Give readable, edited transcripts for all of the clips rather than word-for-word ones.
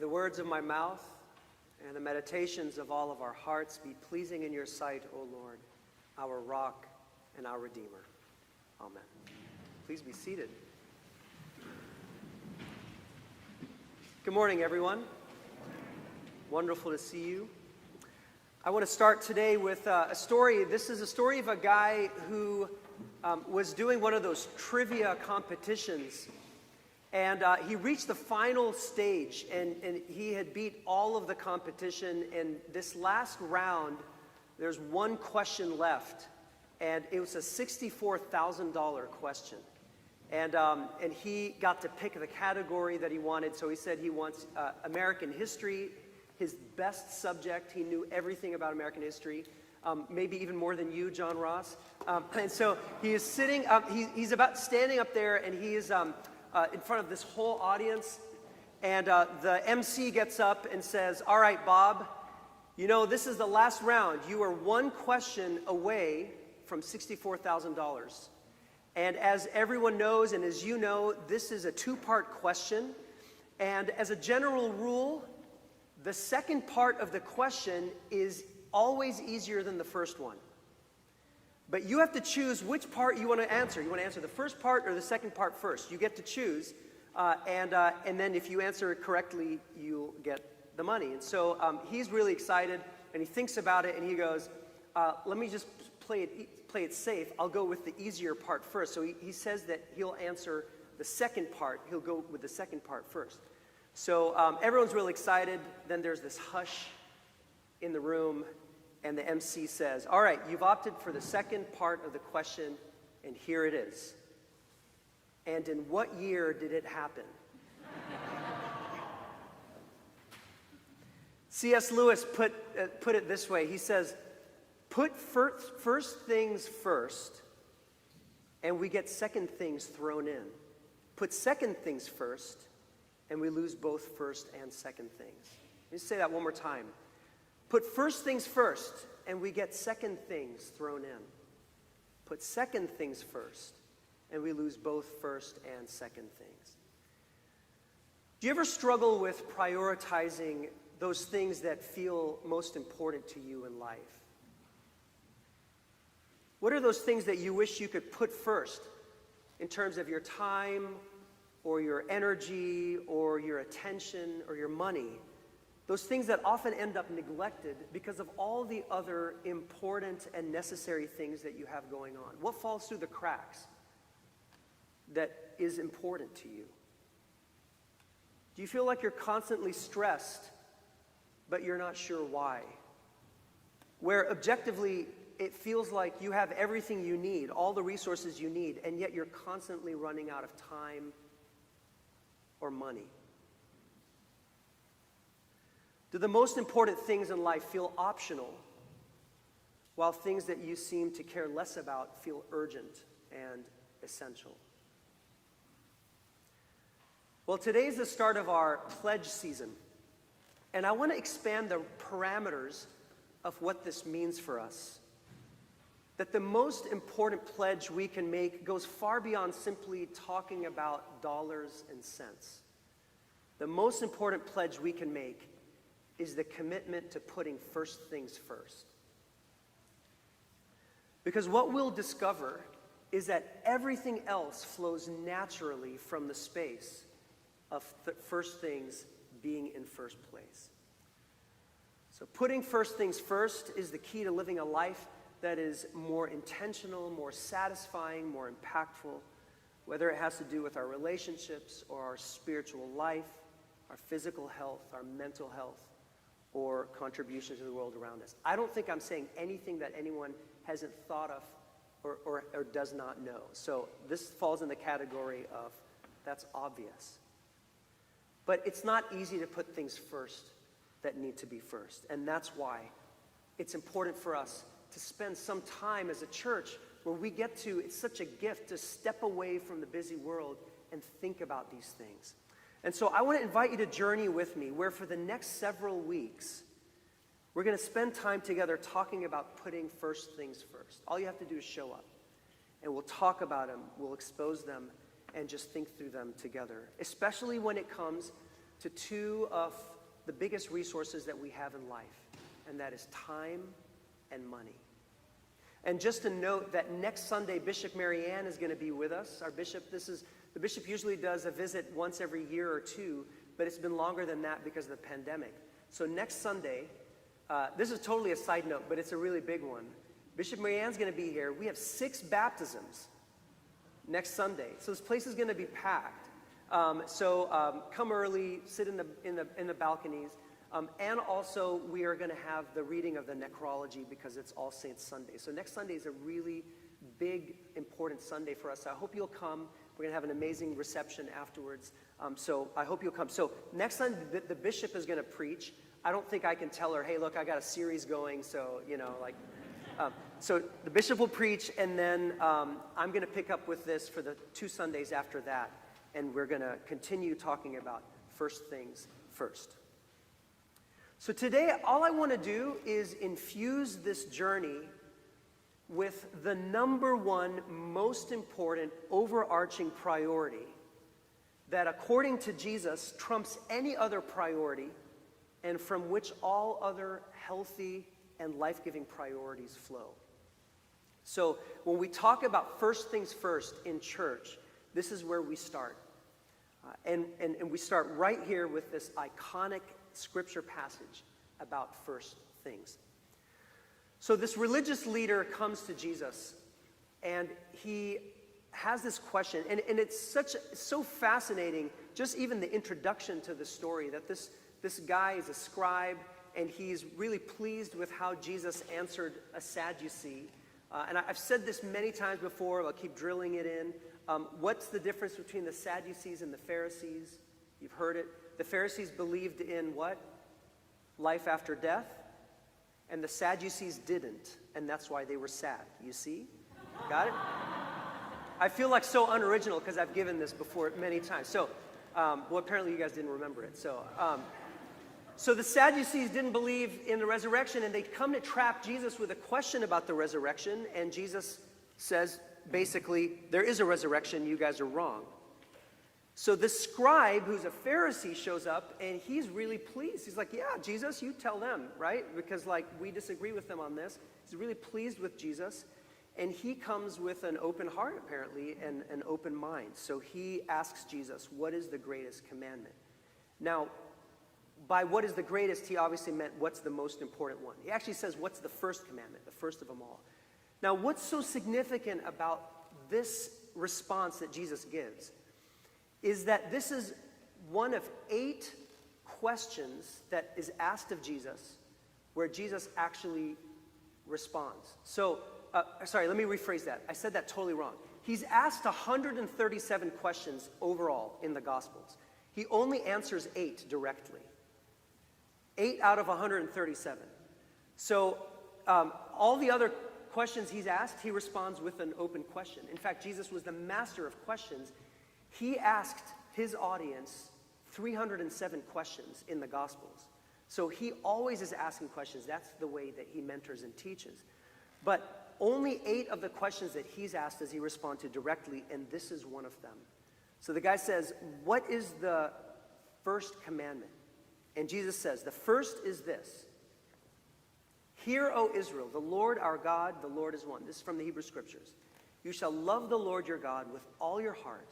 May the words of my mouth and the meditations of all of our hearts be pleasing in your sight, O Lord, our rock and our Redeemer. Amen. Please be seated. Good morning, everyone. Wonderful to see you. I want to start today with a story. This is a story of a guy who was doing one of those trivia competitions. And he reached the final stage, and he had beat all of the competition. And this last round, there's one question left, and it was a $64,000 question. And he got to pick the category that he wanted. So he said he wants American history, his best subject. He knew everything about American history, maybe even more than you, John Ross. And so he is sitting up. He's about standing up there, and he is in front of this whole audience, and the MC gets up and says, "All right, Bob, you know, this is the last round. You are one question away from $64,000. And as everyone knows, and as you know, this is a two-part question. And as a general rule, the second part of the question is always easier than the first one. But you have to choose which part you want to answer. You want to answer the first part or the second part first. You get to choose, and then if you answer it correctly, you'll get the money." And so he's really excited, and he thinks about it, and he goes, "Let me just play it safe. I'll go with the easier part first." So he says that he'll answer the second part. He'll go with the second part first. So everyone's really excited. Then there's this hush in the room. And the MC says, "All right, you've opted for the second part of the question, and here it is. And in what year did it happen?" C.S. Lewis put it this way. He says, "Put first things first, and we get second things thrown in. Put second things first, and we lose both first and second things." Let me say that one more time. Put first things first, and we get second things thrown in. Put second things first, and we lose both first and second things. Do you ever struggle with prioritizing those things that feel most important to you in life? What are those things that you wish you could put first in terms of your time or your energy or your attention or your money? Those things that often end up neglected because of all the other important and necessary things that you have going on. What falls through the cracks that is important to you? Do you feel like you're constantly stressed, but you're not sure why? Where objectively, it feels like you have everything you need, all the resources you need, and yet you're constantly running out of time or money. Do the most important things in life feel optional, while things that you seem to care less about feel urgent and essential? Well, today's the start of our pledge season, and I want to expand the parameters of what this means for us. That the most important pledge we can make goes far beyond simply talking about dollars and cents. The most important pledge we can make is the commitment to putting first things first. Because what we'll discover is that everything else flows naturally from the space of first things being in first place. So putting first things first is the key to living a life that is more intentional, more satisfying, more impactful, whether it has to do with our relationships or our spiritual life, our physical health, our mental health, or contribution to the world around us. I don't think I'm saying anything that anyone hasn't thought of or does not know. So this falls in the category of that's obvious. But it's not easy to put things first that need to be first. And that's why it's important for us to spend some time as a church where we get to, it's such a gift to step away from the busy world and think about these things. And so I want to invite you to journey with me where for the next several weeks, we're going to spend time together talking about putting first things first. All you have to do is show up, and we'll talk about them, we'll expose them, and just think through them together, especially when it comes to two of the biggest resources that we have in life, and that is time and money. And just to note that next Sunday, Bishop Marianne is going to be with us. Our bishop, the bishop usually does a visit once every year or two, but it's been longer than that because of the pandemic. So next Sunday, this is totally a side note, but it's a really big one. Bishop Marianne's going to be here. We have 6 baptisms next Sunday, so this place is going to be packed. So come early, sit in the balconies. And also, we are going to have the reading of the necrology because it's All Saints Sunday. So next Sunday is a really big, important Sunday for us. I hope you'll come. We're going to have an amazing reception afterwards. So I hope you'll come. So next Sunday, the bishop is going to preach. I don't think I can tell her, hey, look, I got a series going, so, so the bishop will preach, and then I'm going to pick up with this for the 2 Sundays after that. And we're going to continue talking about first things first. So today, all I want to do is infuse this journey with the number one most important overarching priority that, according to Jesus, trumps any other priority and from which all other healthy and life-giving priorities flow. So when we talk about first things first in church, this is where we start. And we start right here with this iconic scripture passage about first things. So this religious leader comes to Jesus, and he has this question, and it's so fascinating, just even the introduction to the story, that this guy is a scribe, and he's really pleased with how Jesus answered a Sadducee. And I've said this many times before, I'll keep drilling it in. What's the difference between the Sadducees and the Pharisees? You've heard it. The Pharisees believed in what? Life after death. And the Sadducees didn't. And that's why they were sad. You see? Got it? I feel like so unoriginal because I've given this before many times. So, well, apparently you guys didn't remember it. So the Sadducees didn't believe in the resurrection, and they come to trap Jesus with a question about the resurrection. And Jesus says, basically, there is a resurrection, you guys are wrong. So the scribe, who's a Pharisee, shows up, and he's really pleased. He's like, yeah, Jesus, you tell them, right? Because, we disagree with them on this. He's really pleased with Jesus, and he comes with an open heart, apparently, and an open mind. So he asks Jesus, what is the greatest commandment? Now, by what is the greatest, he obviously meant what's the most important one. He actually says, what's the first commandment, the first of them all? Now, what's so significant about this response that Jesus gives is that this is one of 8 questions that is asked of Jesus where Jesus actually responds. So, sorry, let me rephrase that. I said that totally wrong. He's asked 137 questions overall in the Gospels. He only answers 8 directly. 8 out of 137. So, all the other questions he's asked, he responds with an open question. In fact, Jesus was the master of questions. He asked his audience 307 questions in the Gospels. So he always is asking questions. That's the way that he mentors and teaches. But only 8 of the questions that he's asked does he respond to directly, and this is one of them. So the guy says, what is the first commandment? And Jesus says, the first is this. Hear, O Israel, the Lord our God, the Lord is one. This is from the Hebrew Scriptures. You shall love the Lord your God with all your heart,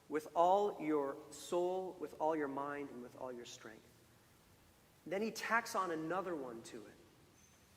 with all your soul, with all your mind, and with all your strength. Then he tacks on another one to it.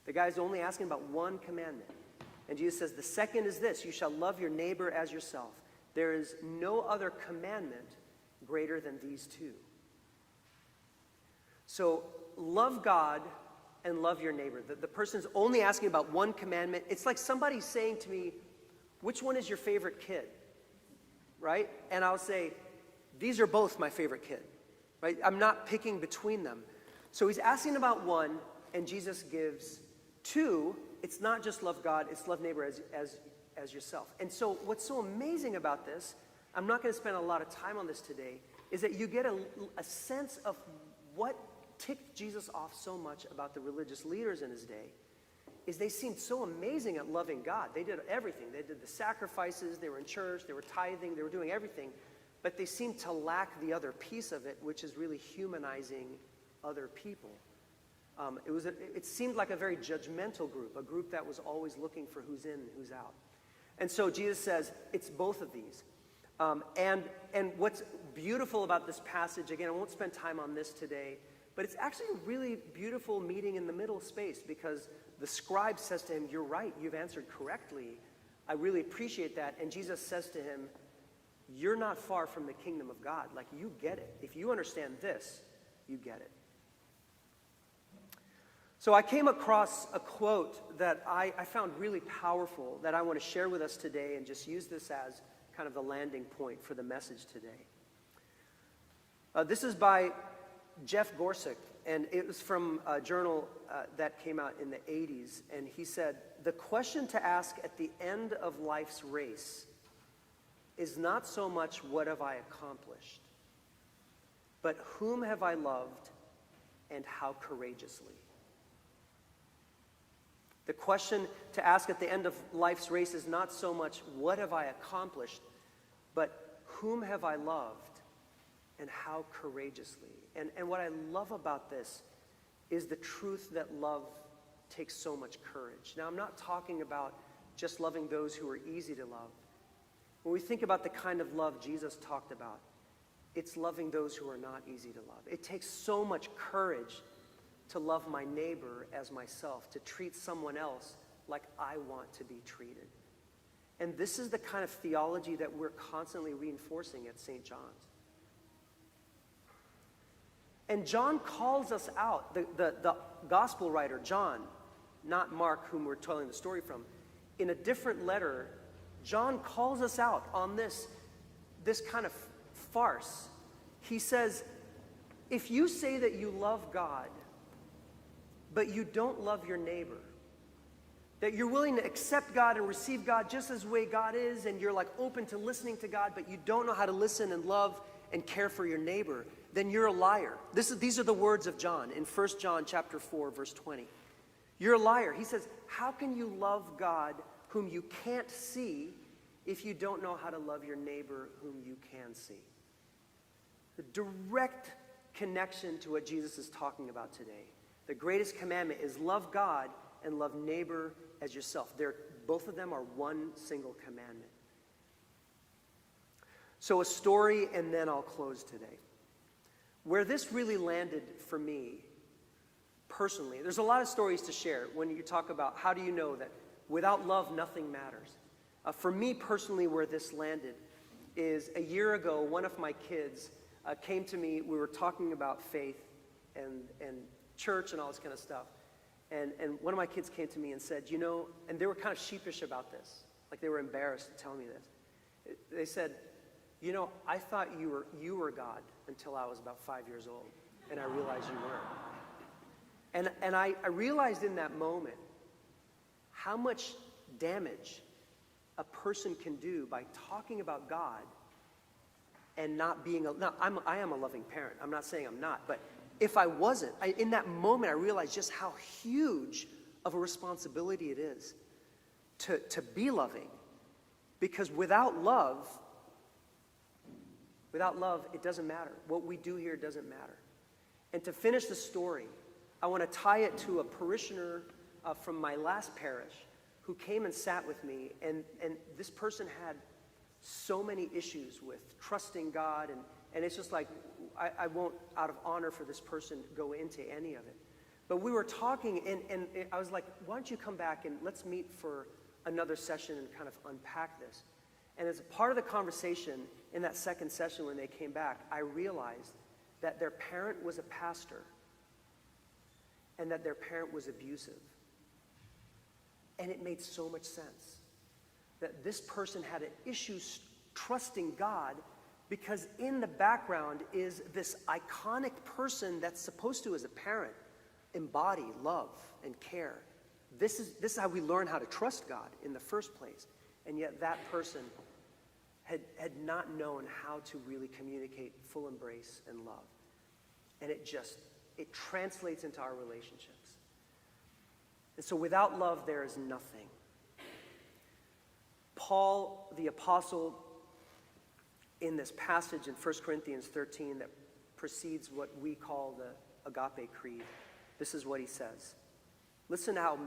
The guy's only asking about one commandment. And Jesus says, the second is this, you shall love your neighbor as yourself. There is no other commandment greater than these 2. So love God and love your neighbor. The person's only asking about one commandment. It's like somebody saying to me, which one is your favorite kid? Right? And I'll say, these are both my favorite kid. Right? I'm not picking between them. So he's asking about one, and Jesus gives 2. It's not just love God, it's love neighbor as yourself. And so what's so amazing about this, I'm not going to spend a lot of time on this today, is that you get a sense of what ticked Jesus off so much about the religious leaders in his day, is they seemed so amazing at loving God. They did everything. They did the sacrifices, they were in church, they were tithing, they were doing everything. but they seem to lack the other piece of it, which is really humanizing other people. It seemed like a very judgmental group, a group that was always looking for who's in and who's out. And so Jesus says, it's both of these. And what's beautiful about this passage, again, I won't spend time on this today, but it's actually a really beautiful meeting in the middle space, because the scribe says to him, you're right, you've answered correctly. I really appreciate that. And Jesus says to him, you're not far from the kingdom of God. Like, you get it. If you understand this, you get it. So I came across a quote that I found really powerful that I want to share with us today, and just use this as kind of the landing point for the message today. This is by Jeff Gorsuch, and it was from a journal that came out in the 80s, and he said, the question to ask at the end of life's race is not so much what have I accomplished, but whom have I loved and how courageously. The question to ask at the end of life's race is not so much what have I accomplished, but whom have I loved and how courageously. And what I love about this is the truth that love takes so much courage. Now, I'm not talking about just loving those who are easy to love. When we think about the kind of love Jesus talked about, it's loving those who are not easy to love. It takes so much courage to love my neighbor as myself, to treat someone else like I want to be treated. And this is the kind of theology that we're constantly reinforcing at St. John's. And John calls us out, the gospel writer, John, not Mark, whom we're telling the story from. In a different letter, John calls us out on this kind of farce. He says, if you say that you love God, but you don't love your neighbor, that you're willing to accept God and receive God just as the way God is, and you're like open to listening to God, but you don't know how to listen and love and care for your neighbor, then you're a liar. These are the words of John in 1 John chapter 4, verse 20. You're a liar. He says, how can you love God whom you can't see if you don't know how to love your neighbor whom you can see? The direct connection to what Jesus is talking about today. The greatest commandment is love God and love neighbor as yourself. Both of them are one single commandment. So a story, and then I'll close today. Where this really landed for me, personally, there's a lot of stories to share when you talk about how do you know that without love nothing matters. For me personally, where this landed is a year ago, one of my kids came to me. We were talking about faith and church and all this kind of stuff. And one of my kids came to me and said, you know, and they were kind of sheepish about this. Like they were embarrassed to tell me this. They said, you know, I thought you were God until I was about 5 years old. And I realized you weren't. And I realized in that moment how much damage a person can do by talking about God and not being I am a loving parent. I'm not saying I'm not, but if I wasn't, in that moment I realized just how huge of a responsibility it is to be loving. Because without love, it doesn't matter. What we do here doesn't matter. And to finish the story, I want to tie it to a parishioner from my last parish who came and sat with me, and this person had so many issues with trusting God, and it's just like, I won't, out of honor for this person, go into any of it. But we were talking, and I was like, why don't you come back and let's meet for another session and kind of unpack this. And as a part of the conversation in that second session when they came back, I realized that their parent was a pastor and that their parent was abusive. And it made so much sense that this person had an issue trusting God because in the background is this iconic person that's supposed to, as a parent, embody love and care. This is how we learn how to trust God in the first place. And yet that person had not known how to really communicate full embrace and love. And it translates into our relationships. And so without love, there is nothing. Paul, the apostle, in this passage in 1 Corinthians 13 that precedes what we call the Agape Creed. This is what he says. Listen to how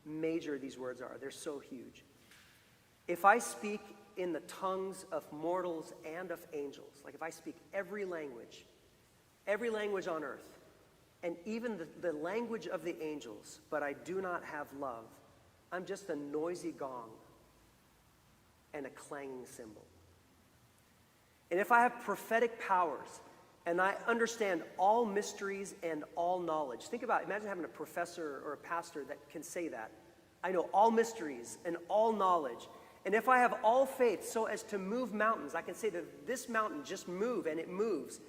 major these words are. They're so huge. If I speak in the tongues of mortals and of angels, like if I speak every language on earth, and even the language of the angels, but I do not have love, I'm just a noisy gong and a clanging cymbal. And if I have prophetic powers, and I understand all mysteries and all knowledge. Think about it. Imagine having a professor or a pastor that can say that. I know all mysteries and all knowledge. And if I have all faith so as to move mountains, I can say that this mountain just move, and it moves.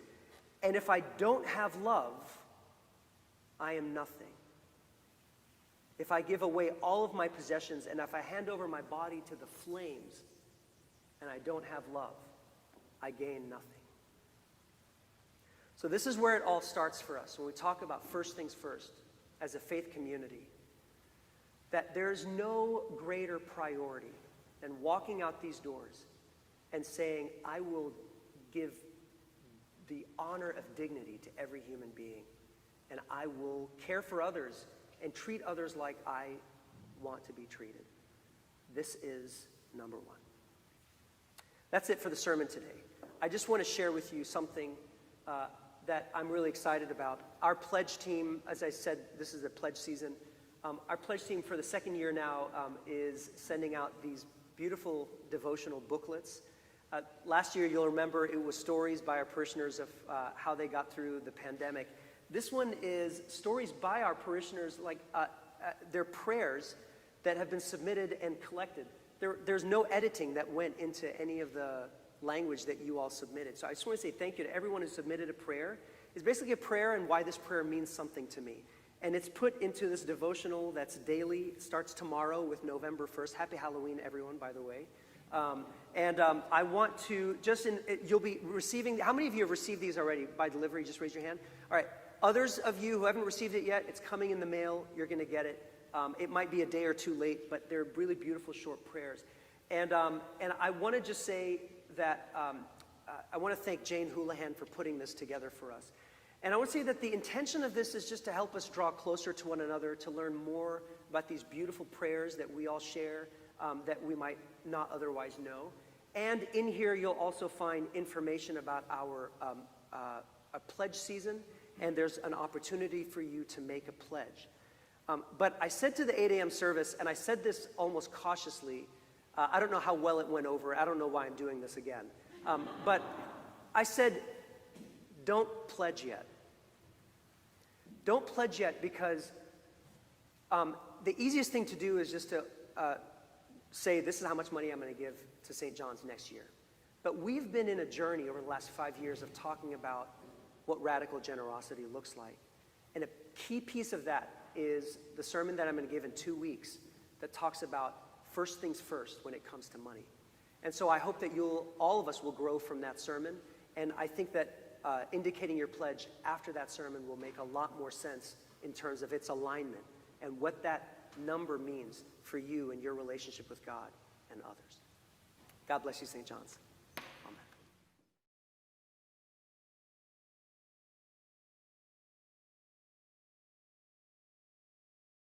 And if I don't have love, I am nothing. If I give away all of my possessions, and if I hand over my body to the flames, and I don't have love, I gain nothing. So this is where it all starts for us when we talk about first things first as a faith community. That there's no greater priority than walking out these doors and saying, I will give the honor of dignity to every human being. And I will care for others and treat others like I want to be treated. This is number one. That's it for the sermon today. I just want to share with you something that I'm really excited about. Our pledge team, as I said, this is a pledge season. Our pledge team for the second year now is sending out these beautiful devotional booklets. Last year, you'll remember, it was stories by our parishioners of how they got through the pandemic. This one is stories by our parishioners, like their prayers that have been submitted and collected. There's no editing that went into any of the language that you all submitted. So I just want to say thank you to everyone who submitted a prayer. It's basically a prayer and why this prayer means something to me. And it's put into this devotional that's daily. It starts tomorrow with November 1st. Happy Halloween, everyone, by the way. I want to you'll be receiving, how many of you have received these already by delivery? Just raise your hand. All right. Others of you who haven't received it yet, it's coming in the mail. You're going to get it. It might be a day or two late, but they're really beautiful short prayers. And I want to just say that I want to thank Jane Houlihan for putting this together for us. And I want to say that the intention of this is just to help us draw closer to one another, to learn more about these beautiful prayers that we all share that we might not otherwise know. And in here, you'll also find information about our pledge season, and there's an opportunity for you to make a pledge. But I said to the 8 a.m. service, and I said this almost cautiously, I don't know how well it went over. I don't know why I'm doing this again. But I said, don't pledge yet. Don't pledge yet because the easiest thing to do is just to say, this is how much money I'm going to give to St. John's next year. But we've been in a journey over the last 5 years of talking about what radical generosity looks like. And a key piece of that is the sermon that I'm going to give in 2 weeks that talks about first things first when it comes to money. And so I hope that all of us will grow from that sermon. And I think that indicating your pledge after that sermon will make a lot more sense in terms of its alignment and what that number means for you and your relationship with God and others. God bless you, St. John's.